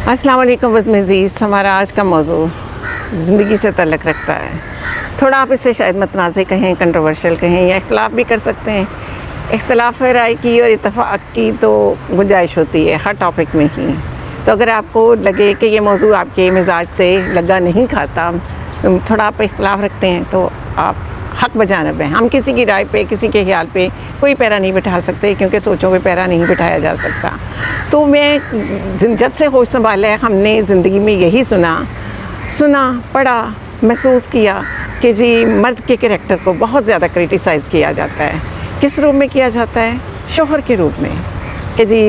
अस्सलाम वालेकुम बज़ हमारा आज का मौजू ज़िंदगी से ताल्लुक़ रखता है। थोड़ा आप इसे शायद मतनाज़े कहें, कंट्रोवर्शियल कहें या इख्तलाफ भी कर सकते हैं। इख्तलाफ राय की और इत्तफ़ाक़ की तो गुंजाइश होती है हर टॉपिक में ही। तो अगर आपको लगे कि ये मौजू आपके मिजाज से लगा नहीं खाता, थोड़ा आप इख्तलाफ रखते हैं, तो आप हक़ बजानब हैं। हम किसी की राय पे, किसी के ख्याल पे कोई पैरा नहीं बिठा सकते, क्योंकि सोचों पे पैरा नहीं बिठाया जा सकता। तो मैं जब से होश संभाला है, हमने ज़िंदगी में यही सुना, पढ़ा, महसूस किया कि जी मर्द के करैक्टर को बहुत ज़्यादा क्रिटिसाइज़ किया जाता है। किस रूप में किया जाता है? शोहर के रूप में, कि जी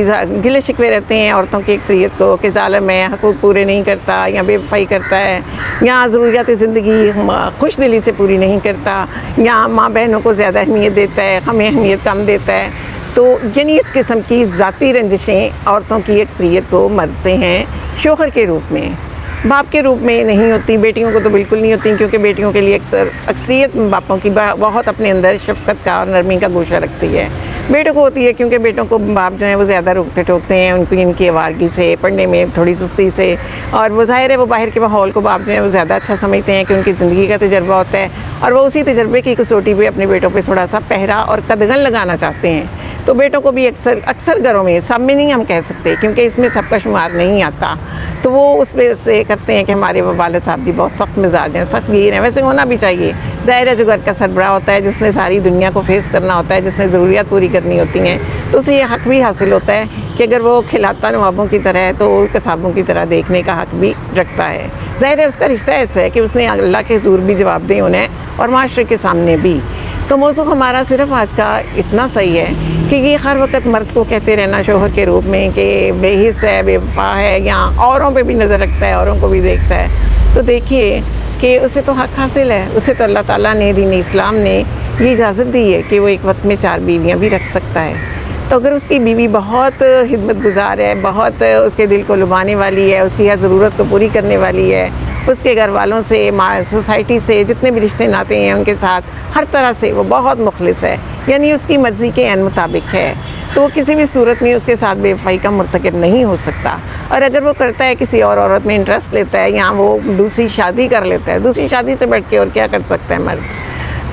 गिले शिकवे रहते हैं औरतों की अक्सरियत को कि ज़ालिम है, हकूक़ पूरे नहीं करता या बेवफ़ाई करता है, या ज़रूरियात ज़िंदगी खुश दिली से पूरी नहीं करता, या माँ बहनों को ज़्यादा अहमियत देता है, हमें अहमियत कम देता है। तो यानी इस किस्म की ज़ाती रंजिशें औरतों की अक्सरियत को मर्द से हैं शोहर के रूप में। बाप के रूप में नहीं होती, बेटियों को तो बिल्कुल नहीं होती, क्योंकि बेटियों के लिए अक्सरियत बापों की बहुत अपने अंदर शफ़क़त का और नरमी का गोशा रखती है। बेटों को होती है, क्योंकि बेटों को बाप जो है वो ज़्यादा रोकते टोकते हैं, उनको इनकी आवारगी से, पढ़ने में थोड़ी सुस्ती से, और वो ज़ाहिर है वो बाहर के माहौल को बाप जो है वो ज़्यादा अच्छा समझते हैं कि उनकी ज़िंदगी का तजर्बा होता है, और वो उसी तजर्बे की कसौटी पे अपने बेटों पे थोड़ा सा पहरा और कदगन लगाना चाहते हैं। तो बेटों को भी अक्सर घरों में, सब में नहीं हम कह सकते, क्योंकि इसमें सबका शुमार नहीं आता, तो वो उस वजह से करते हैं कि हमारे वालिद साहब जी बहुत सख्त मिजाज हैं, सख्त गिर हैं। वैसे होना भी चाहिए, ज़ाहिर है जो घर का सरबराह होता है, जिसने सारी दुनिया को फेस करना होता है, जिसने ज़रूरियात पूरी करनी होती हैं, तो उसे ये हक़ भी हासिल होता है कि अगर वो खिलाता नवाबों की तरह है तो कसाबों की तरह देखने का हक़ भी रखता है। ज़ाहिर है उसका रिश्ता ऐसा है कि उसने अल्लाह के हुज़ूर भी जवाब दें उन्हें, और माशरे के सामने भी। तो मौज़ू हमारा सिर्फ आज का इतना सही है कि ये हर वक्त मर्द को कहते रहना शोहर के रूप में कि बेहिस है, बेवफा है, या औरों पे भी नज़र रखता है, औरों को भी देखता है, तो देखिए कि उसे तो हक़ हासिल है। उसे तो अल्लाह ताला ने, दीन इस्लाम ने ये इजाज़त दी है कि वो एक वक्त में 4 बीवियाँ भी रख सकता है। तो अगर उसकी बीवी बहुत खिदमत गुज़ार है, बहुत उसके दिल को लुभाने वाली है, उसकी हर ज़रूरत को पूरी करने वाली है, उसके घर वालों से, सोसाइटी से, जितने भी रिश्ते नाते हैं उनके साथ हर तरह से वो बहुत मुखलिस है, यानी उसकी मर्ज़ी के ऐन मुताबिक है, तो वो किसी भी सूरत में उसके साथ बेवफ़ाई का मुर्तकिब नहीं हो सकता। और अगर वो करता है, किसी और औरत में इंटरेस्ट लेता है, या वो दूसरी शादी कर लेता है, दूसरी शादी से बढ़ के और क्या कर सकता है मर्द,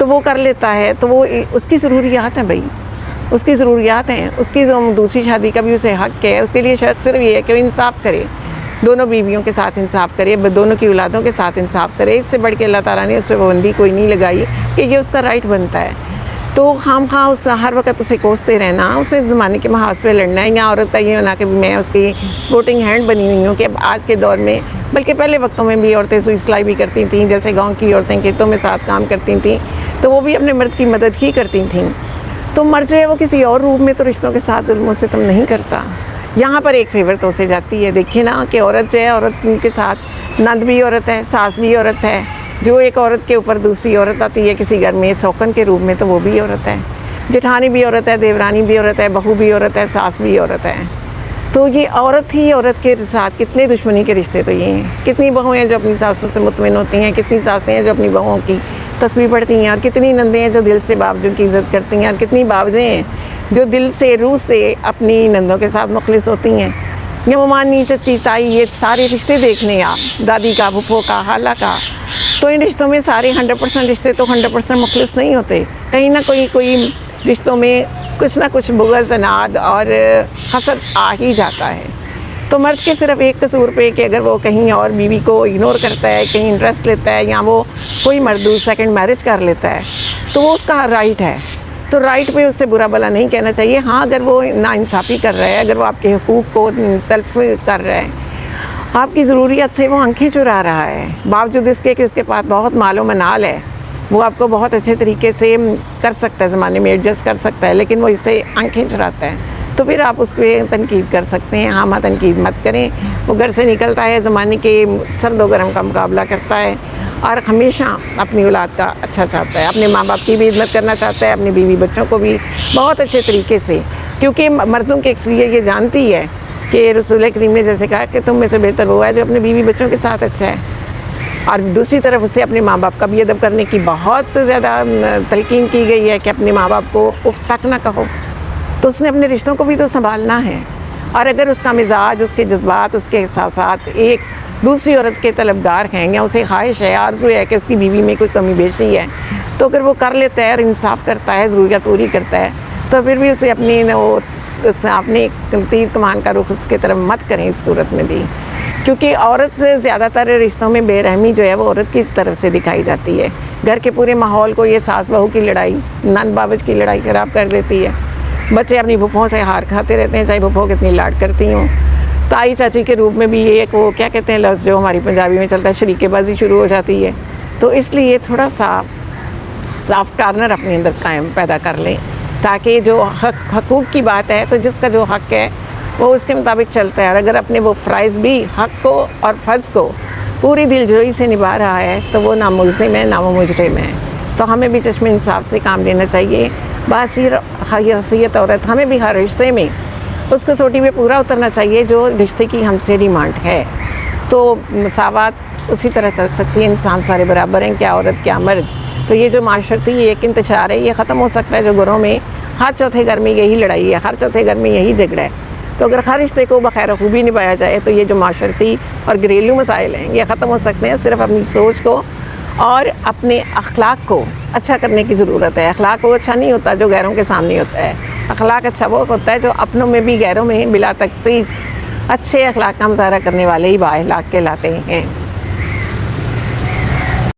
तो वो कर लेता है, तो वो उसकी ज़रूरियात हैं भाई, उसकी ज़रूरियात हैं, उसकी जो दूसरी शादी का भी उसे हक़ है। उसके लिए शर्त सिर्फ ये है कि वो इंसाफ़ करे, दोनों बीवियों के साथ इंसाफ़ करे, दोनों की औलादों के साथ इंसाफ़ करे। इससे बढ़ के अल्लाह ताला ने उस पर पाबंदी कोई नहीं लगाई कि ये उसका राइट बनता है। तो खामखा उस हर वक्त उसे कोसते रहना, उसे ज़माने के महाज पे लड़ना है, या औरत का ये होना कि मैं उसकी सपोर्टिंग हैंड बनी हुई हूँ। कि अब आज के दौर में, बल्कि पहले वक्तों में भी औरतें सुई सिलाई भी करती थीं, जैसे गाँव की औरतें खेतों में साथ काम करती थीं, तो वो भी अपने मर्द की मदद ही करती थीं। तो मर्द जो है वो किसी और रूप में तो रिश्तों के साथ जुल्म सितम नहीं करता। यहाँ पर एक फेवर तो उसे जाती है। देखिए ना कि औरत जो है, औरत के साथ नंद भी औरत है, सास भी औरत है। जो एक औरत के ऊपर दूसरी औरत आती है किसी घर में सौकन के रूप में, तो वो भी औरत है। जेठानी भी औरत है, देवरानी भी औरत है, बहू भी औरत है, सास भी औरत है। तो ये औरत ही औरत के साथ कितने दुश्मनी के रिश्ते तो ये हैं। कितनी बहुएँ हैं जो अपनी सासों से मुतमिन होती हैं, कितनी सासें हैं जो अपनी बहुओं की तस्वीर पढ़ती हैं, और कितनी नंदें हैं जो दिल से बावजूद की इज़्ज़त करती हैं, और कितनी बावजें हैं जो दिल से, रूह से अपनी नंदों के साथ मुखलिस होती हैं। ये ममानी, चची, ताई, ये सारे रिश्ते देख लें आप, दादी का, फूफो का, खाला का, तो इन रिश्तों में सारे 100% रिश्ते तो 100% मुखलिस नहीं होते। कहीं ना कोई रिश्तों में कुछ ना कुछ बुग़्ज़, अनाद और हसद आ ही जाता है। तो मर्द के सिर्फ एक कसूर पे कि अगर वो कहीं और बीवी को इग्नोर करता है, कहीं इंटरेस्ट लेता है, या वो कोई मर्द सेकंड मैरिज कर लेता है, तो वो उसका राइट है। तो राइट पे उससे बुरा भला नहीं कहना चाहिए। हाँ, अगर वो नाइंसाफ़ी कर रहा है, अगर वो आपके हुकूक़ को तल्फ़ कर रहा है, आपकी ज़रूरियत से वो आंखें चुरा रहा है, बावजूद इसके कि उसके पास बहुत मालो मनाल है, वो आपको बहुत अच्छे तरीके से कर सकता है, ज़माने में एडजस्ट कर सकता है, लेकिन वो इससे आंखें चुराता है, तो फिर आप उस पर तनकीद कर सकते हैं। हाँ, तनकीद मत करें। वो घर से निकलता है, ज़माने के सर्द व गर्म का मुकाबला करता है, और हमेशा अपनी औलाद का अच्छा चाहता है, अपने माँ बाप की भी इज़्ज़त करना चाहता है, अपनी बीवी बच्चों को भी बहुत अच्छे तरीके से, क्योंकि मर्दों की अक्सरियत ये जानती है कि रसूल करीम ने जैसे कहा कि तुम में से बेहतर वो है जो अपने बीवी बच्चों के साथ अच्छा है, और दूसरी तरफ उसे अपने माँ बाप का भी अदब करने की बहुत ज़्यादा तलकीन की गई है कि अपने माँ बाप को उफ तक ना कहो। तो उसने अपने रिश्तों को भी तो संभालना है, और अगर उसका मिजाज, उसके जज्बात, उसके एहसासात एक दूसरी औरत के तलबगार हैं या उसे ख्वाहिश है, आरज़ू है कि उसकी बीवी में कोई कमी बेशी है, तो अगर वो कर लेता है और इंसाफ करता है, ज़रूरियात पूरी करता है, तो फिर भी उसे अपनी तीर कमान का रुख उसकी तरफ मत करें इस सूरत में भी। क्योंकि औरत से ज़्यादातर रिश्तों में बेरहमी जो है वो औरत की तरफ से दिखाई जाती है। घर के पूरे माहौल को ये सास बहू की लड़ाई, नंद बाबज की लड़ाई ख़राब कर देती है। बच्चे अपनी भूपों से हार खाते रहते हैं, चाहे भूपों कितनी लाड करती हूँ। ताई चाची के रूप में भी ये एक वो क्या कहते हैं लफ्ज़ जो हमारी पंजाबी में चलता है, शरीकेबाजी शुरू हो जाती है। तो इसलिए थोड़ा सा सॉफ्ट कॉर्नर अपने अंदर कायम पैदा कर लें, ताकि जो हकूक़ की बात है तो जिसका जो हक़ है वो उसके मुताबिक चलता है। और अगर अपने वो फ़राइज़ भी हक़ को और फ़र्ज़ को पूरी दिलजोई से निभा रहा है तो वो ना मुल्ज़िम है ना वो मुजरिम है। तो हमें भी चश्मे इंसाफ से काम लेना चाहिए। बासीत औरत हमें भी हर रिश्ते में उस कसौटी में पूरा उतरना चाहिए जो रिश्ते की हमसे डिमांड है। तो मसावत उसी तरह चल सकती है, इंसान सारे बराबर हैं, क्या औरत क्या मर्द। तो ये जो माशरती एक इंतशार है ये ख़त्म हो सकता है जो घरों में हर चौथे घर में यही लड़ाई है, हर चौथे घर में यही झगड़ा है। तो अगर हर रिश्ते को बखैर खूबी निभाया जाए तो ये जो माशरती और घरेलू मसाइल हैं ये ख़त्म हो सकते हैं। सिर्फ अपनी सोच को और अपने अखलाक को अच्छा करने की ज़रूरत है। अखलाक वो अच्छा नहीं होता जो गैरों के सामने होता है, अखलाक अच्छा वो होता है जो अपनों में भी गैरों में बिला तखसीस अच्छे अखलाक का मुज़ाहरा करने वाले ही बाअखलाक कहलाते हैं।